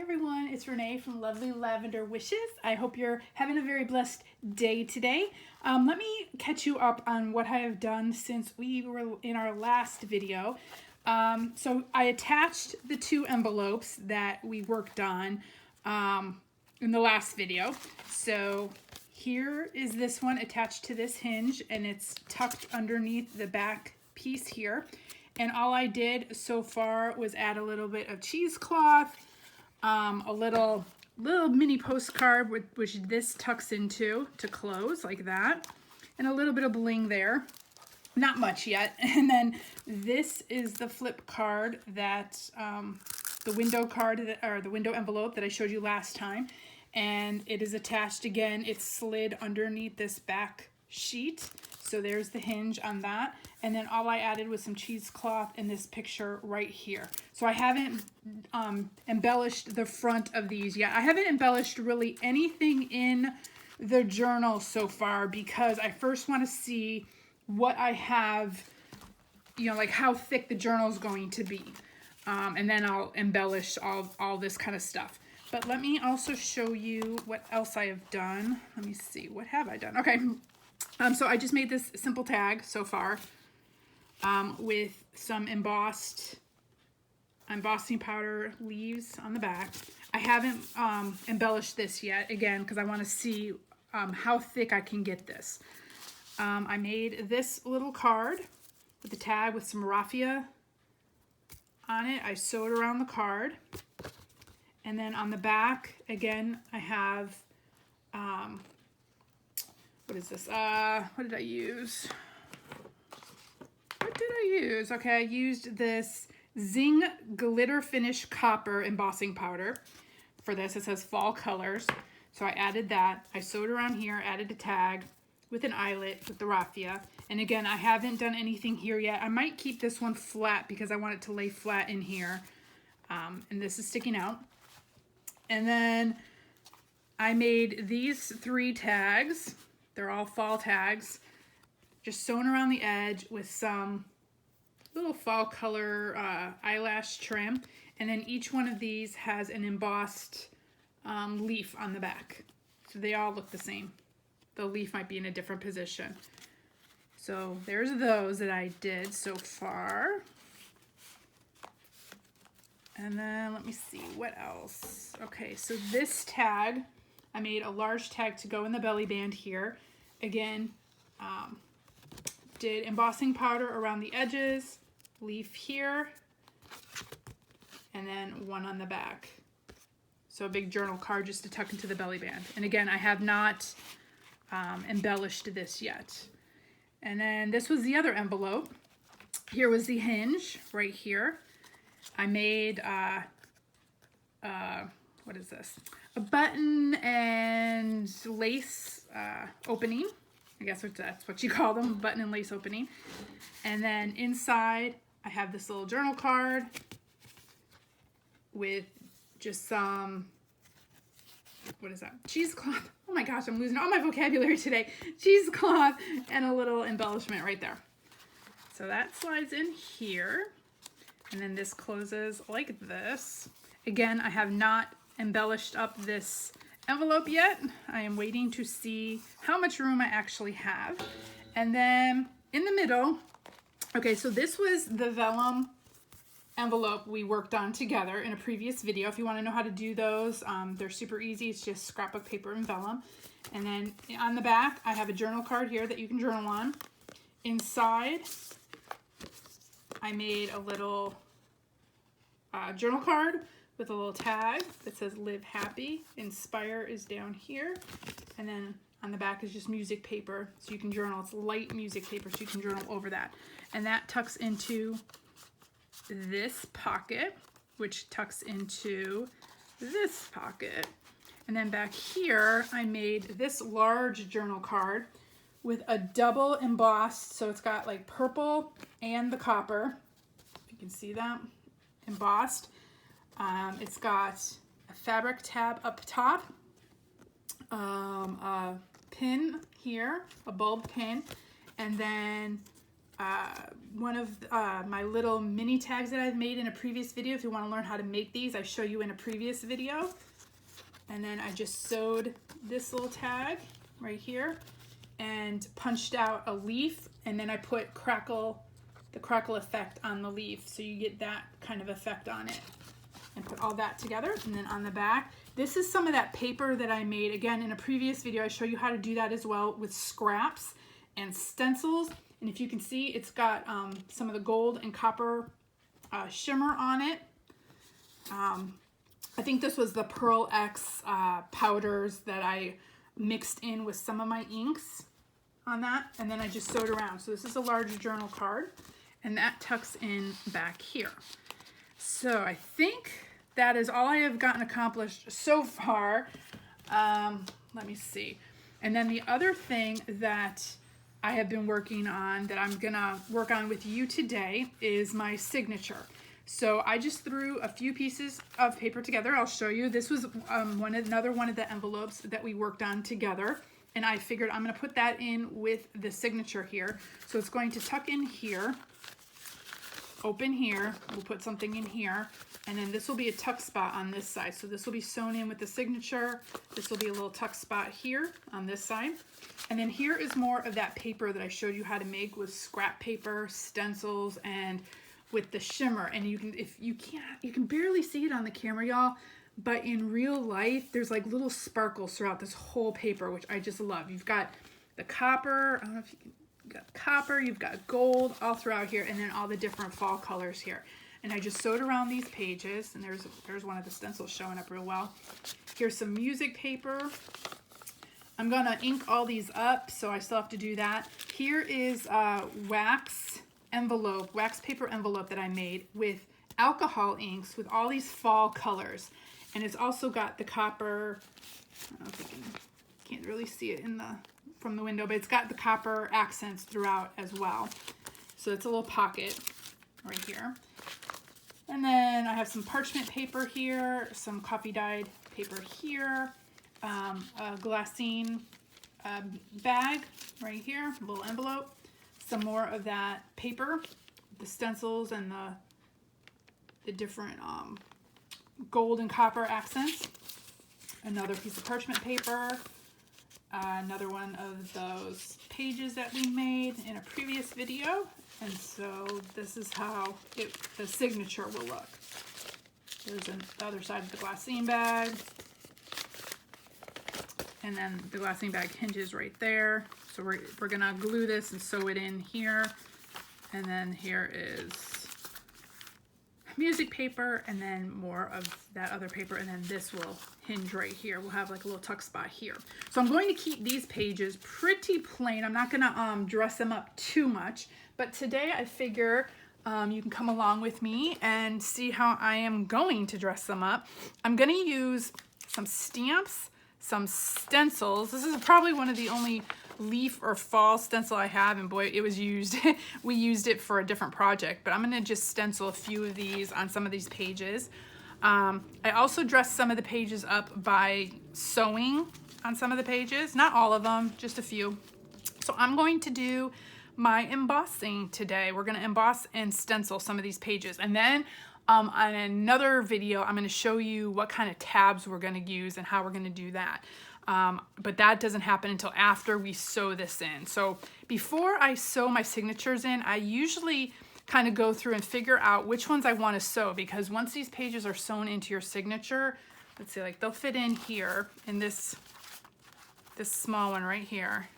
everyone, it's Renee from Lovely Lavender Wishes. I hope you're having a very blessed day today. Let me catch you up on what I have done since we were in our last video. So I attached the two envelopes that we worked on in the last video. So here is this one attached to this hinge, and it's tucked underneath the back piece here. And all I did so far was add a little bit of cheesecloth, a little mini postcard which this tucks into to close like that, and a little bit of bling there. Not much yet. And then this is the flip card that the window card or the window envelope that I showed you last time, and it is attached again. It's slid underneath this back sheet. So there's the hinge on that. And then all I added was some cheesecloth in this picture right here. So I haven't embellished the front of these yet. I haven't embellished really anything in the journal so far because I first want to see what I have, you know, like how thick the journal is going to be. And then I'll embellish all this kind of stuff. But let me also show you what else I have done. Let me see, what have I done? Okay. So I just made this simple tag so far with some embossing powder leaves on the back. I haven't embellished this yet, again, because I want to see how thick I can get this. I made this little card with the tag with some raffia on it. I sewed around the card. And then on the back, again, I have... what is this? What did I use? Okay, I used this Zing Glitter Finish Copper embossing powder for this. It says fall colors. So I added that. I sewed around here, added a tag with an eyelet with the raffia. And again, I haven't done anything here yet. I might keep this one flat because I want it to lay flat in here. And this is sticking out. And then I made these 3 tags. They're all fall tags, just sewn around the edge with some little fall color eyelash trim. And then each one of these has an embossed leaf on the back. So they all look the same. The leaf might be in a different position. So there's those that I did so far. And then let me see what else. Okay, so this tag, I made a large tag to go in the belly band here. Again, did embossing powder around the edges, leaf here, and then one on the back. So a big journal card just to tuck into the belly band. And again, I have not embellished this yet. And then this was the other envelope. Here was the hinge right here. I made, what is this? A button and lace opening. I guess that's what you call them, button and lace opening. And then inside, I have this little journal card with just some, what is that? Cheesecloth. Oh my gosh, I'm losing all my vocabulary today. Cheesecloth and a little embellishment right there. So that slides in here. And then this closes like this. Again, I have not embellished up this envelope yet. I am waiting to see how much room I actually have. And then in the middle, okay, so this was the vellum envelope we worked on together in a previous video. If you want to know how to do those, they're super easy. It's just scrapbook paper and vellum. And then on the back, I have a journal card here that you can journal on. Inside, I made a little journal card with a little tag that says live happy. Inspire is down here. And then on the back is just music paper. So you can journal. It's light music paper, so you can journal over that. And that tucks into this pocket, which tucks into this pocket. And then back here, I made this large journal card with a double embossed. So it's got like purple and the copper. If you can see that. Embossed. It's got a fabric tab up top, a pin here, a bulb pin, and then one of my little mini tags that I've made in a previous video. If you want to learn how to make these, I show you in a previous video. And then I just sewed this little tag right here and punched out a leaf, and then I put the crackle effect on the leaf, so you get that kind of effect on it. And put all that together. And then on the back, this is some of that paper that I made. Again, in a previous video, I show you how to do that as well with scraps and stencils. And if you can see, it's got some of the gold and copper shimmer on it. I think this was the Pearl X powders that I mixed in with some of my inks on that. And then I just sewed around. So this is a larger journal card, and that tucks in back here. So I think that is all I have gotten accomplished so far. Let me see. And then the other thing that I have been working on, that I'm gonna work on with you today, is my signature. So I just threw a few pieces of paper together. I'll show you. This was another one of the envelopes that we worked on together. And I figured I'm gonna put that in with the signature here. So it's going to tuck in here, open here, we'll put something in here, and then this will be a tuck spot on this side. So this will be sewn in with the signature. This will be a little tuck spot here on this side. And then here is more of that paper that I showed you how to make with scrap paper, stencils, and with the shimmer. And you can barely see it on the camera, y'all, but in real life, there's like little sparkles throughout this whole paper, which I just love. You've got the copper, I don't know if you can, you've got copper, you've got gold all throughout here, and then all the different fall colors here. And I just sewed around these pages, and there's one of the stencils showing up real well. Here's some music paper. I'm gonna ink all these up, so I still have to do that. Here is wax paper envelope that I made with alcohol inks with all these fall colors. And it's also got the copper, I don't know if you can't really see it from the window, but it's got the copper accents throughout as well. So it's a little pocket right here. And then I have some parchment paper here, some coffee dyed paper here, a glassine bag right here, a little envelope, some more of that paper, the stencils and the different gold and copper accents, another piece of parchment paper, another one of those pages that we made in a previous video. And so this is how the signature will look. There's the other side of the glassine bag. And then the glassine bag hinges right there. So we're gonna glue this and sew it in here. And then here is music paper, and then more of that other paper, and then this will hinge right here. We'll have like a little tuck spot here. So I'm going to keep these pages pretty plain. I'm not gonna dress them up too much, but today I figure you can come along with me and see how I am going to dress them up. I'm gonna use some stamps, some stencils. This is probably one of the only leaf or fall stencil I have, and boy, it was used. We used it for a different project, but I'm gonna just stencil a few of these on some of these pages. I also dressed some of the pages up by sewing on some of the pages, not all of them, just a few. So I'm going to do my embossing today. We're gonna emboss and stencil some of these pages, and then on another video, I'm gonna show you what kind of tabs we're gonna use and how we're gonna do that. But that doesn't happen until after we sew this in. So before I sew my signatures in, I usually kind of go through and figure out which ones I want to sew, because once these pages are sewn into your signature, let's see, like they'll fit in here in this small one right here.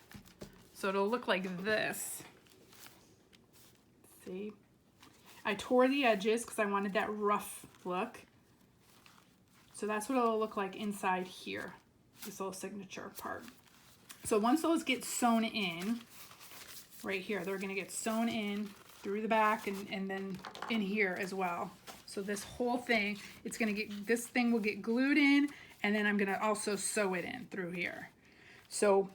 So it'll look like this. See? I tore the edges because I wanted that rough look. So that's what it'll look like inside here, this little signature part. So once those get sewn in, right here, they're gonna get sewn in through the back and then in here as well. So this whole thing, this thing will get glued in, and then I'm gonna also sew it in through here. So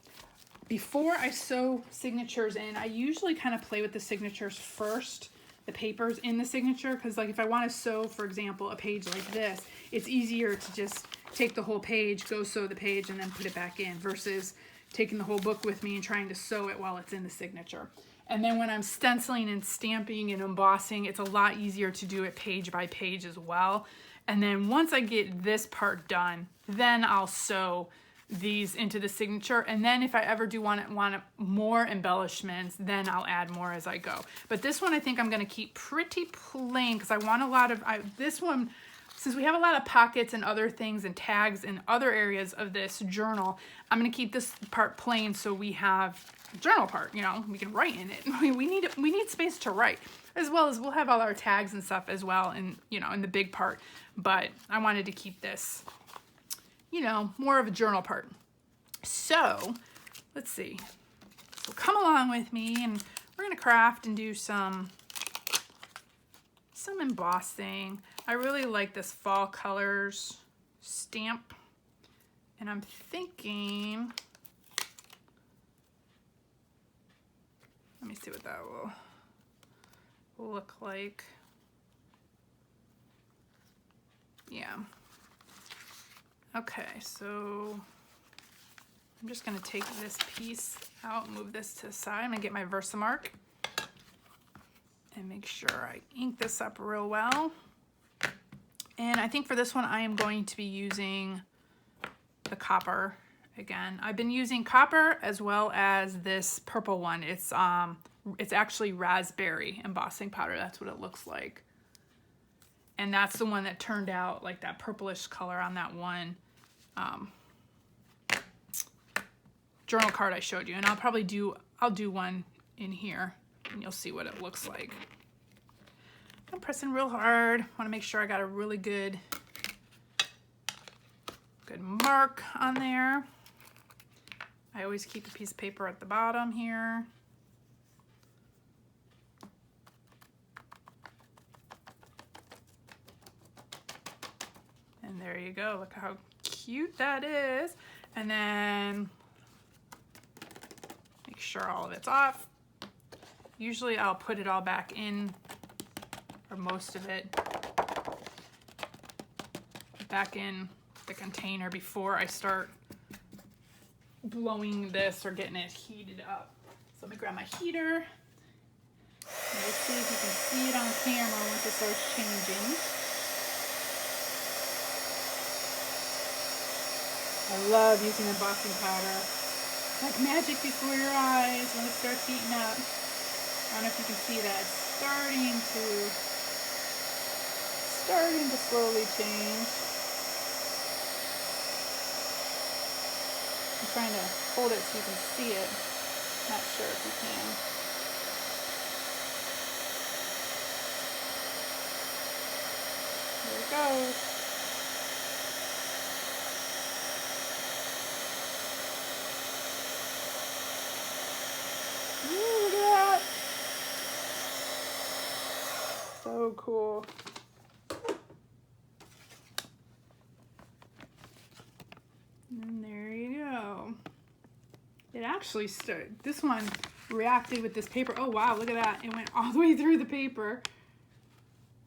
before I sew signatures in, I usually kind of play with the signatures first, the papers in the signature, because like if I want to sew, for example, a page like this, it's easier to just take the whole page, go sew the page, and then put it back in, versus taking the whole book with me and trying to sew it while it's in the signature. And then when I'm stenciling and stamping and embossing, it's a lot easier to do it page by page as well. And then once I get this part done, then I'll sew these into the signature. And then if I ever do want more embellishments, then I'll add more as I go. But this one I think I'm gonna keep pretty plain because I want a lot of, this one, since we have a lot of pockets and other things and tags in other areas of this journal, I'm gonna keep this part plain so we have a journal part, you know, we can write in it. We need space to write, as well as we'll have all our tags and stuff as well in, you know, in the big part. But I wanted to keep this, you know, more of a journal part. So let's see. So come along with me and we're gonna craft and do some embossing. I really like this fall colors stamp, and I'm thinking, let me see what that will look like. Yeah. Okay, so I'm just gonna take this piece out and move this to the side. I'm gonna get my Versamark and make sure I ink this up real well. And I think for this one, I am going to be using the copper again. I've been using copper as well as this purple one. It's actually raspberry embossing powder. That's what it looks like. And that's the one that turned out like that purplish color on that one journal card I showed you. And I'll do one in here and you'll see what it looks like. I'm pressing real hard. Want to make sure I got a really good mark on there. I always keep a piece of paper at the bottom here. And there you go. Look how cute that is. And then make sure all of it's off. Usually I'll put it all back in, or most of it, back in the container before I start blowing this or getting it heated up. So let me grab my heater. And let's see if you can see it on camera once it starts changing. I love using embossing powder. It's like magic before your eyes when it starts heating up. I don't know if you can see that. It's starting to slowly change. I'm trying to hold it so you can see it. Not sure if you can. There it goes. Ooh, look at that. So cool. And there you go. It actually started, this one reacted with this paper. Oh wow, look at that. It went all the way through the paper.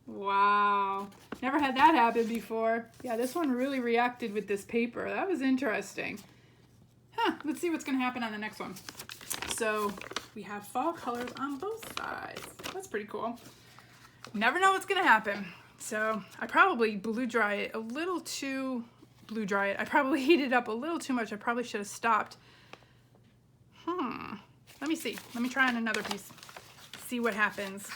Wow. Never had that happen before. Yeah, this one really reacted with this paper. That was interesting. Huh, let's see what's gonna happen on the next one. So we have fall colors on both sides. That's pretty cool. Never know what's gonna happen. So I probably blew dry it a little too, I probably heated up a little too much. I probably should have stopped. Let me see. Let me try on another piece. See what happens.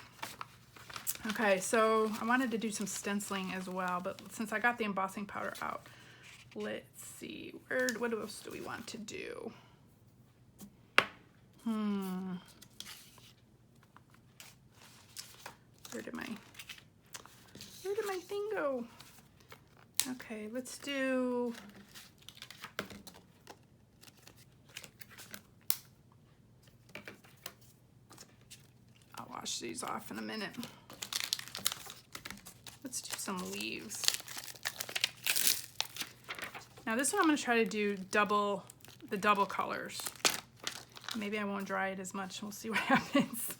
Okay, so I wanted to do some stenciling as well, but since I got the embossing powder out, let's see. What else do we want to do? Where did my thing go? Okay, let's do, I'll wash these off in a minute. Let's do some leaves. Now this one I'm going to try to do the double colors. Maybe I won't dry it as much. We'll see what happens.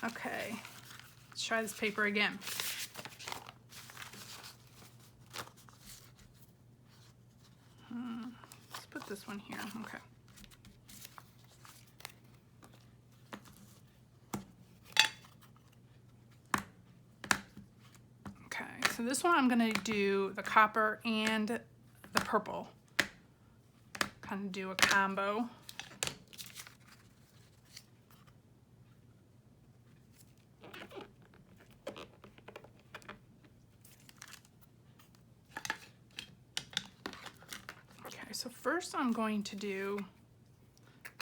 Okay, let's try this paper again. Let's put this one here. Okay. For this one, I'm gonna do the copper and the purple. Kind of do a combo. Okay, so first I'm going to do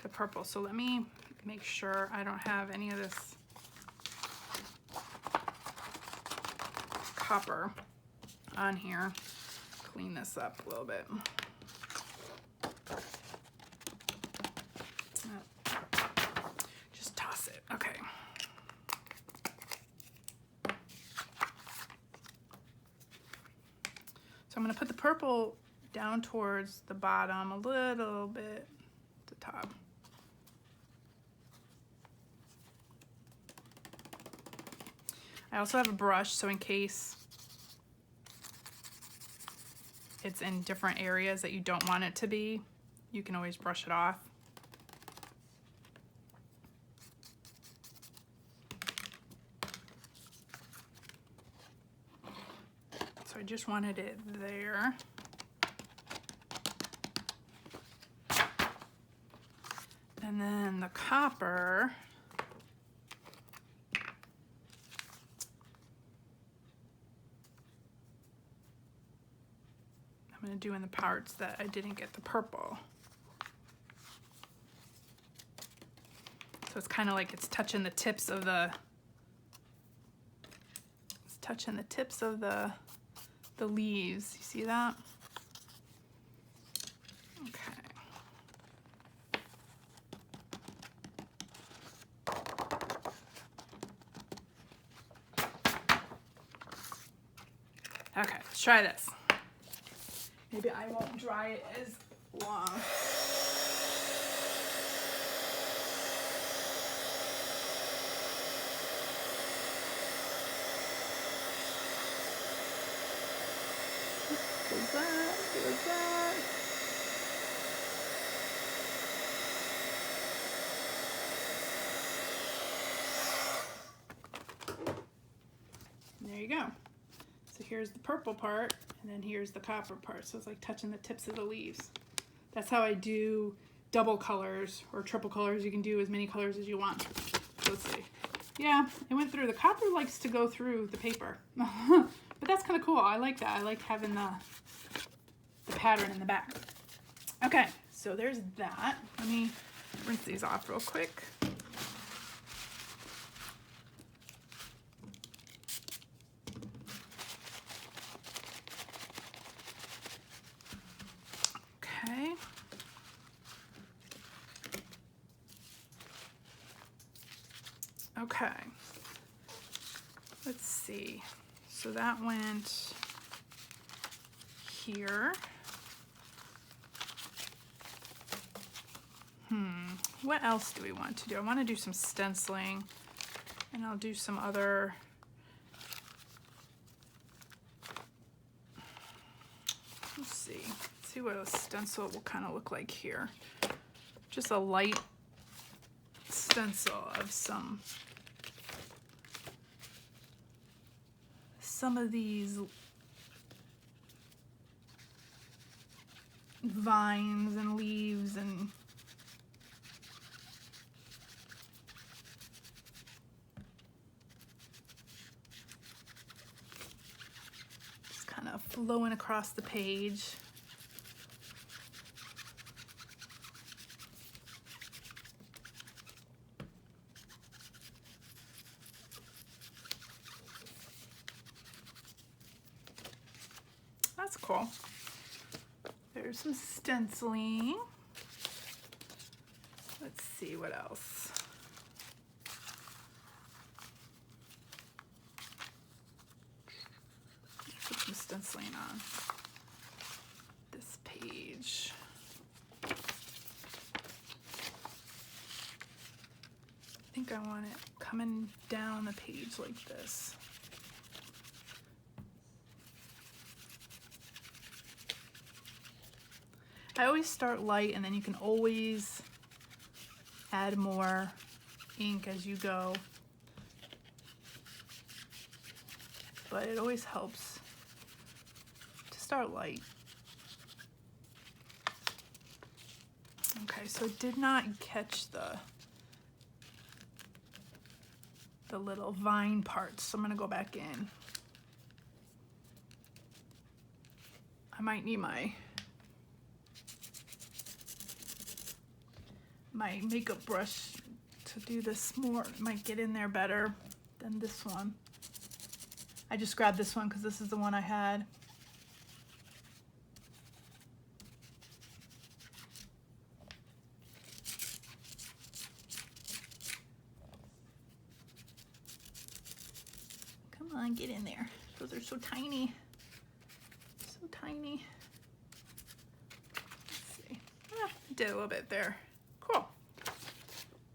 the purple. So let me make sure I don't have any of this copper on here. Clean this up a little bit. Just toss it. Okay. So I'm going to put the purple down towards the bottom a little bit to the top. I also have a brush, so in case it's in different areas that you don't want it to be, you can always brush it off. So I just wanted it there. And then the copper, I'm going to do in the parts that I didn't get the purple. So it's kind of like it's touching the tips of the, leaves. You see that? Okay. Okay, let's try this. Maybe I won't dry it as long. Goes that, goes that. And there you go. So here's the purple part, and then here's the copper part. So it's like touching the tips of the leaves. That's how I do double colors or triple colors. You can do as many colors as you want. So let's see. Yeah, it went through. The copper likes to go through the paper. But that's kind of cool. I like that. I like having the pattern in the back. Okay, so there's that. Let me rinse these off real quick. Okay. Okay. Let's see. So that went here. What else do we want to do? I want to do some stenciling, and I'll do some other, let's see what a stencil will kind of look like here. Just a light stencil of some of these vines and leaves and just kind of flowing across the page. That's cool. There's some stenciling. Let's see what else. Put some stenciling on this page. I think I want it coming down the page like this. I always start light, and then you can always add more ink as you go. But it always helps start light. Okay, so it did not catch the little vine parts, so I'm gonna go back in. I might need my makeup brush to do this more. It might get in there better than this one. I just grabbed this one because this is the one I had. Come on, get in there. Those are so tiny. So tiny. Let's see. Ah, I did a little bit there. Cool.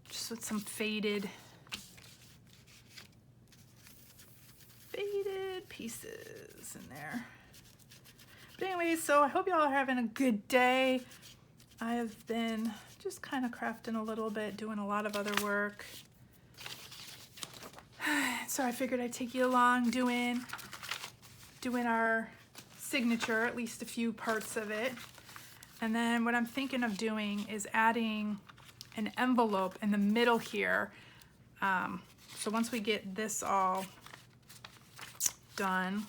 Just with some faded pieces in there. But anyways, so I hope y'all are having a good day. I have been just kind of crafting a little bit, doing a lot of other work. So I figured I'd take you along doing our signature, at least a few parts of it. And then what I'm thinking of doing is adding an envelope in the middle here. So once we get this all done,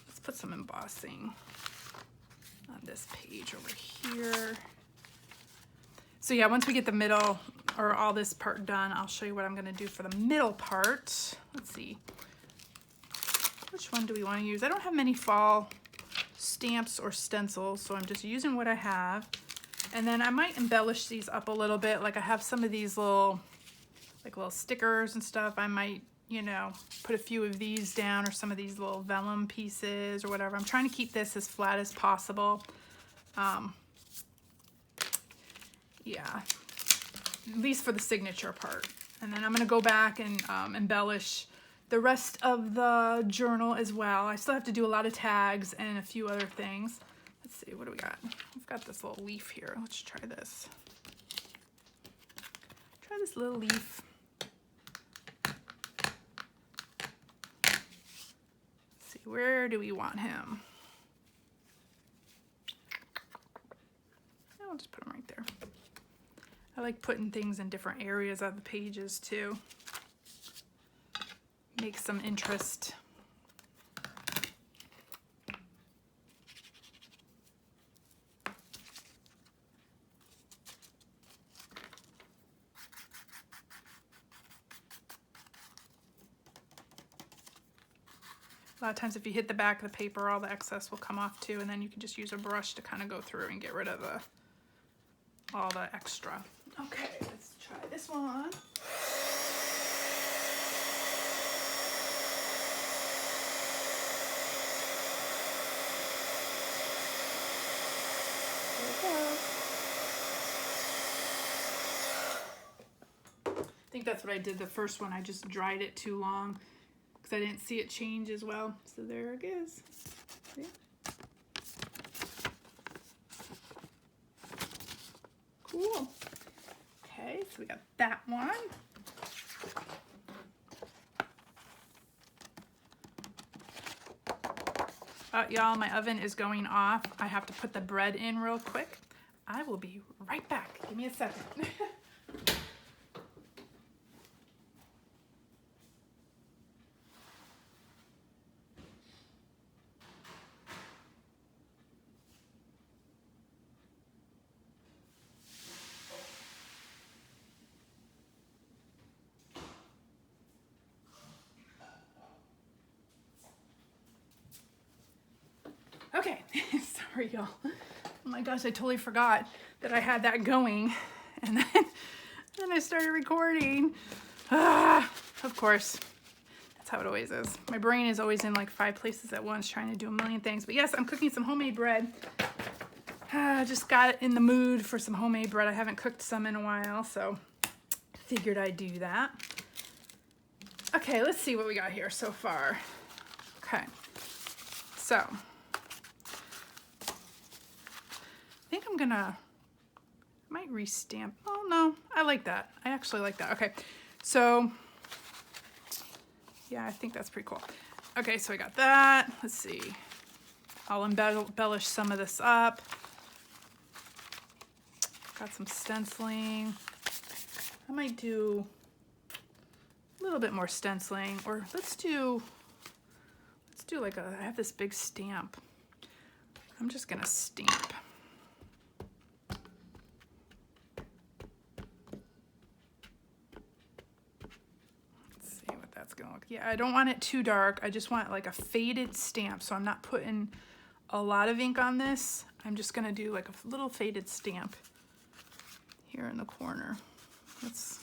let's put some embossing on this page over here. So yeah, once we get the middle or all this part done, I'll show you what I'm gonna do for the middle part. Let's see, which one do we want to use? I don't have many fall stamps or stencils, so I'm just using what I have. And then I might embellish these up a little bit. Like I have some of these little stickers and stuff. I might, you know, put a few of these down, or some of these little vellum pieces or whatever. I'm trying to keep this as flat as possible. Yeah, at least for the signature part. And then I'm gonna go back and embellish the rest of the journal as well. I still have to do a lot of tags and a few other things. Let's see, what do we got? We've got this little leaf here. Let's try this. Try this little leaf. Let's see, where do we want him? I'll just put him right there. I like putting things in different areas of the pages too. Make some interest. A lot of times if you hit the back of the paper, all the excess will come off too, and then you can just use a brush to kind of go through and get rid of all the extra. Okay, let's try this one. There we go. I think that's what I did the first one. I just dried it too long because I didn't see it change as well. So there it is. See? Cool. Okay, so we got that one. Y'all, my oven is going off. I have to put the bread in real quick. I will be right back. Give me a second. Okay, sorry y'all. Oh my gosh, I totally forgot that I had that going, and then I started recording. Of course, that's how it always is. My brain is always in like 5 places at once trying to do a million things. But yes, I'm cooking some homemade bread. Just got in the mood for some homemade bread. I haven't cooked some in a while, so figured I'd do that. Okay, let's see what we got here so far. Okay, so I think I might restamp. Oh no, I like that. I actually like that. Okay, so yeah, I think that's pretty cool. Okay, so I got that. Let's see. I'll embellish some of this up. Got some stenciling. I might do a little bit more stenciling, or let's do like I have this big stamp. I'm just gonna stamp. Let's see what that's gonna look. Yeah, I don't want it too dark. I just want like a faded stamp, so I'm not putting a lot of ink on this. I'm just gonna do like a little faded stamp here in the corner. Let's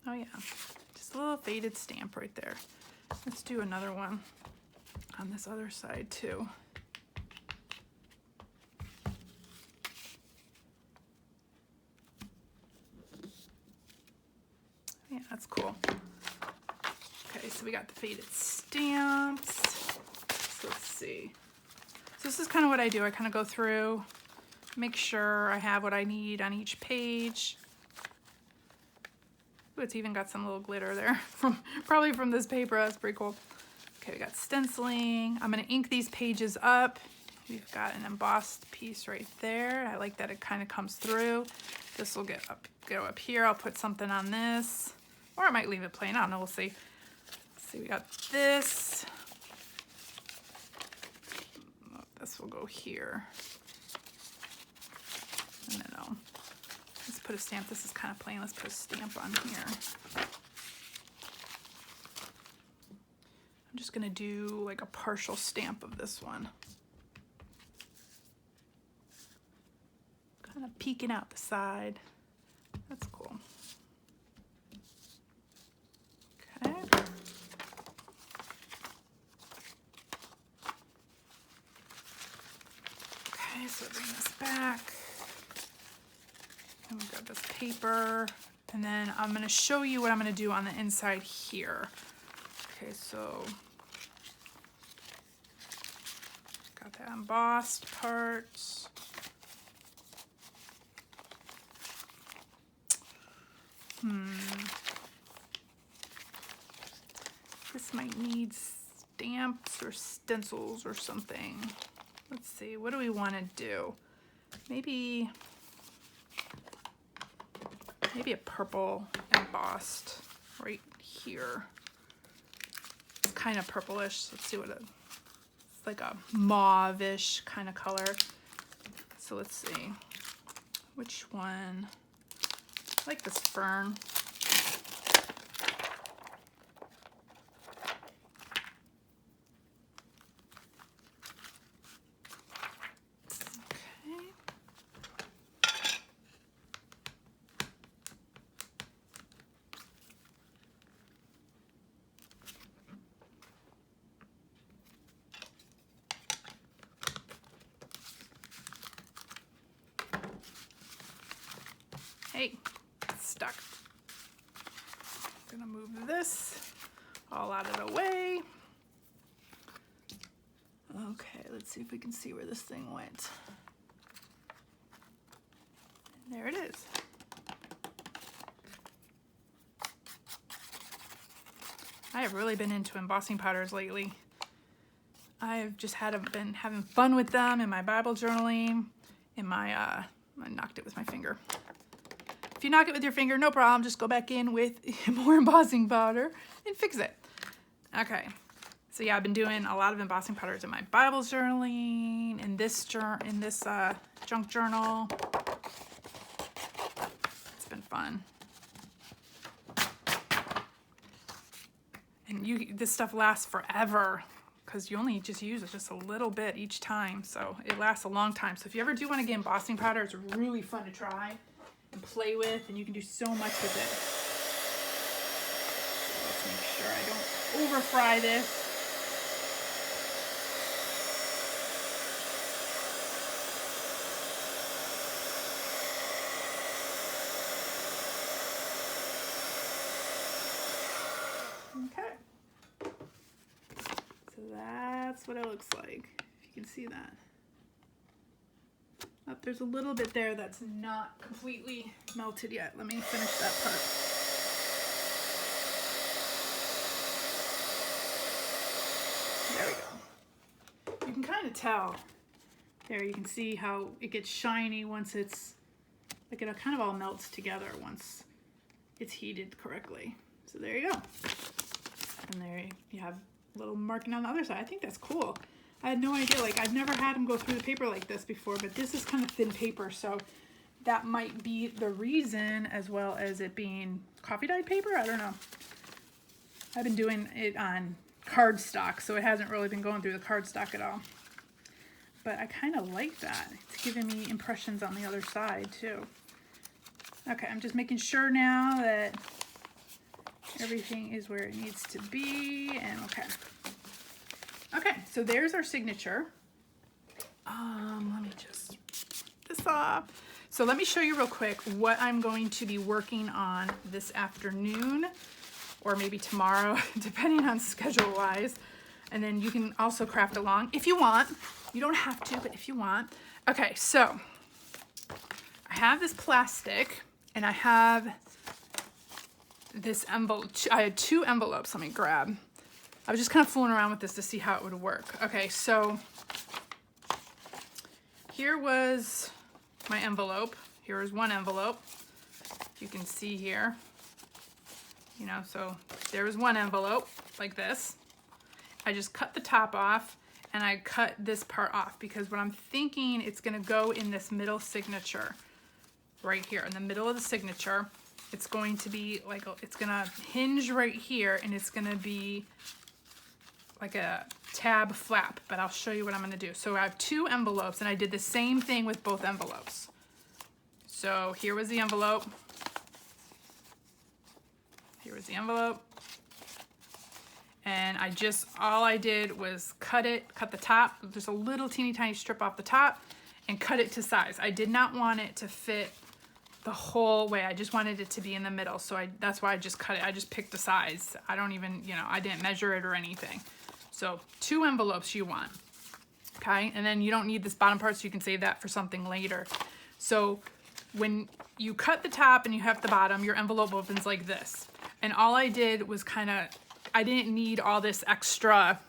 oh yeah, just a little faded stamp right there. Let's do another one on this other side too. Yeah, that's cool. Okay, so we got the faded stamps. So let's see. So this is kind of what I do. I kind of go through, make sure I have what I need on each page. Ooh, it's even got some little glitter there probably from this paper. That's pretty cool. Okay, we got stenciling. I'm gonna ink these pages up. We've got an embossed piece right there. I like that it kind of comes through. This will go up here. I'll put something on this, or I might leave it plain. I don't know, we'll see. Let's see, we got this. Oh, this will go here. And then let's put a stamp. This is kind of plain. Let's put a stamp on here. I'm just gonna do like a partial stamp of this one. Kind of peeking out the side. That's cool. Okay. Okay, so bring this back. And we've got this paper. And then I'm gonna show you what I'm gonna do on the inside here. Okay, so got the embossed part. This might need stamps or stencils or something. Let's see, what do we want to do? Maybe a purple embossed right here. It's kind of purplish. Let's see what it's like, a mauve-ish kind of color. So let's see which one. I like this fern. Hey, it's stuck. I'm gonna move this all out of the way. Okay, let's see if we can see where this thing went. And there it is. I have really been into embossing powders lately. I've just been having fun with them in my Bible journaling, in my, I knocked it with my finger. If you knock it with your finger, no problem. Just go back in with more embossing powder and fix it. Okay. So yeah, I've been doing a lot of embossing powders in my Bible journaling, in this junk journal. It's been fun. And this stuff lasts forever because you only just use it just a little bit each time. So it lasts a long time. So if you ever do want to get embossing powder, it's really fun to try and play with, and you can do so much with it. So let's make sure I don't over fry this. Okay. So that's what it looks like, if you can see that. Oh, there's a little bit there that's not completely melted yet. Let me finish that part. There we go. You can kind of tell. There, you can see how it gets shiny once it's, like it kind of all melts together once it's heated correctly. So there you go. And there you have a little marking on the other side. I think that's cool. I had no idea, like I've never had them go through the paper like this before, but this is kind of thin paper, so that might be the reason, as well as it being coffee dyed paper. I don't know. I've been doing it on cardstock, so it hasn't really been going through the cardstock at all. But I kind of like that. It's giving me impressions on the other side too. Okay, I'm just making sure now that everything is where it needs to be, and okay. Okay, so there's our signature. Let me just get this off. So let me show you real quick what I'm going to be working on this afternoon, or maybe tomorrow, depending on schedule-wise. And then you can also craft along if you want. You don't have to, but if you want. Okay, so I have this plastic, and I have this envelope. I had 2 envelopes. Let me grab. I was just kind of fooling around with this to see how it would work. Okay, so here was my envelope. Here is one envelope. You can see here, you know, so there was one envelope like this. I just cut the top off, and I cut this part off because what I'm thinking, it's gonna go in this middle signature right here in the middle of the signature. It's going to be like, it's gonna hinge right here, and it's gonna be like a tab flap, but I'll show you what I'm gonna do. So I have 2 envelopes, and I did the same thing with both envelopes. So here was the envelope. Here was the envelope. And all I did was cut the top, just a little teeny tiny strip off the top, and cut it to size. I did not want it to fit the whole way. I just wanted it to be in the middle. So that's why I just cut it. I just picked the size. I don't even, you know, I didn't measure it or anything. So 2 envelopes you want, okay? And then you don't need this bottom part, so you can save that for something later. So when you cut the top and you have the bottom, your envelope opens like this. And all I did was I didn't need all this extra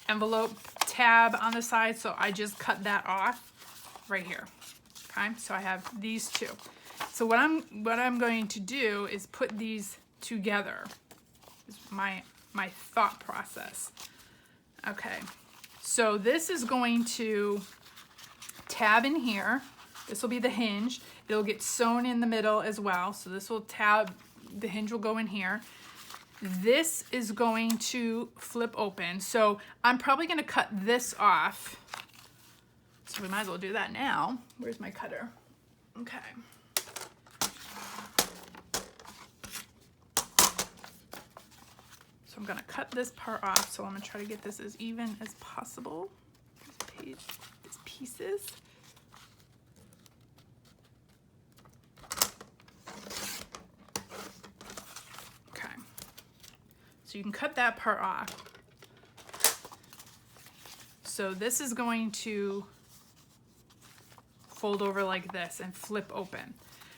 envelope tab on the side, so I just cut that off right here, okay? So I have these 2. So what I'm going to do is put these together. Is my thought process. Okay, so this is going to tab in here. This will be the hinge. It'll get sewn in the middle as well. So this will tab, the hinge will go in here. This is going to flip open. So I'm probably gonna cut this off. So we might as well do that now. Where's my cutter? Okay. So I'm gonna cut this part off. So I'm gonna try to get this as even as possible. These pieces. Okay. So you can cut that part off. So this is going to fold over like this and flip open.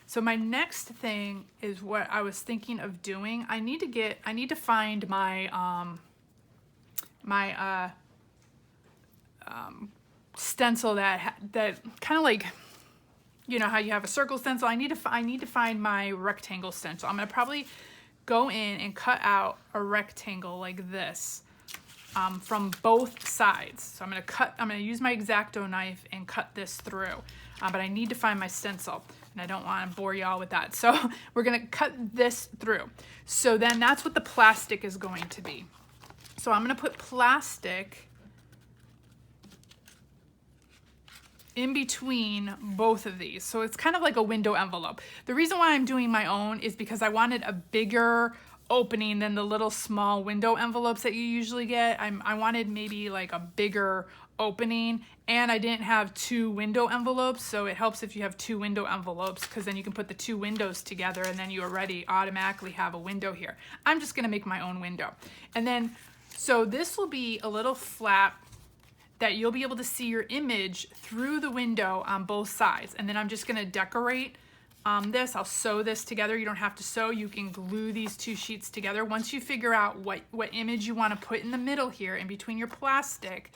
So my next thing is what I was thinking of doing. I need to find my stencil that kind of like, you know how you have a circle stencil. I need to find my rectangle stencil. I'm gonna probably go in and cut out a rectangle like this from both sides. So I'm gonna use my X-Acto knife and cut this through. But I need to find my stencil, and I don't want to bore y'all with that. So we're gonna cut this through. So then that's what the plastic is going to be. So I'm gonna put plastic in between both of these. So it's kind of like a window envelope. The reason why I'm doing my own is because I wanted a bigger opening than the little small window envelopes that you usually get. I wanted maybe like a bigger opening, and I didn't have 2 window envelopes, so it helps if you have 2 window envelopes, because then you can put the 2 windows together and then you already automatically have a window here. I'm just gonna make my own window. And then, so this will be a little flap that you'll be able to see your image through the window on both sides. And then I'm just gonna decorate this. I'll sew this together. You don't have to sew, you can glue these two sheets together. Once you figure out what image you wanna put in the middle here in between your plastic,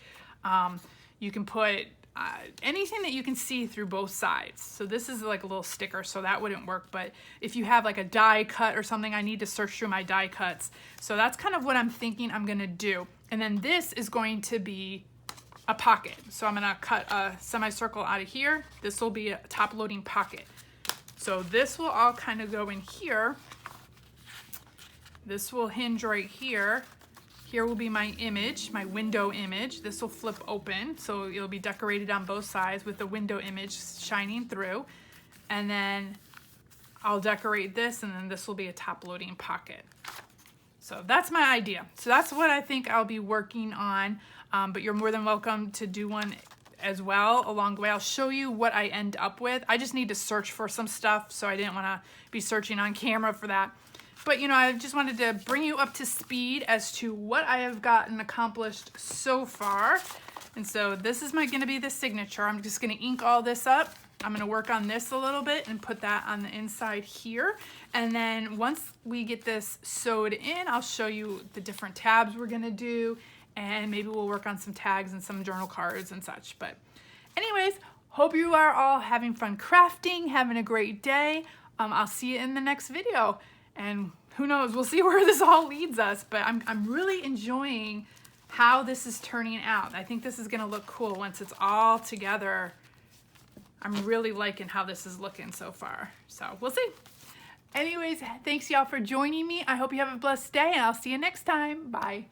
you can put anything that you can see through both sides. So this is like a little sticker, so that wouldn't work. But if you have like a die cut or something, I need to search through my die cuts. So that's kind of what I'm thinking I'm gonna do. And then this is going to be a pocket. So I'm gonna cut a semicircle out of here. This will be a top loading pocket. So this will all kind of go in here. This will hinge right here. Here will be my image, my window image. This will flip open, so it'll be decorated on both sides with the window image shining through. And then I'll decorate this, and then this will be a top loading pocket. So that's my idea. So that's what I think I'll be working on, but you're more than welcome to do one as well along the way. I'll show you what I end up with. I just need to search for some stuff, so I didn't want to be searching on camera for that. But you know, I just wanted to bring you up to speed as to what I have gotten accomplished so far. And so this is gonna be the signature. I'm just gonna ink all this up. I'm gonna work on this a little bit and put that on the inside here. And then once we get this sewed in, I'll show you the different tabs we're gonna do, and maybe we'll work on some tags and some journal cards and such. But anyways, hope you are all having fun crafting, having a great day. I'll see you in the next video. And who knows, we'll see where this all leads us. But I'm really enjoying how this is turning out. I think this is gonna look cool once it's all together. I'm really liking how this is looking so far. So we'll see. Anyways, thanks y'all for joining me. I hope you have a blessed day, and I'll see you next time. Bye.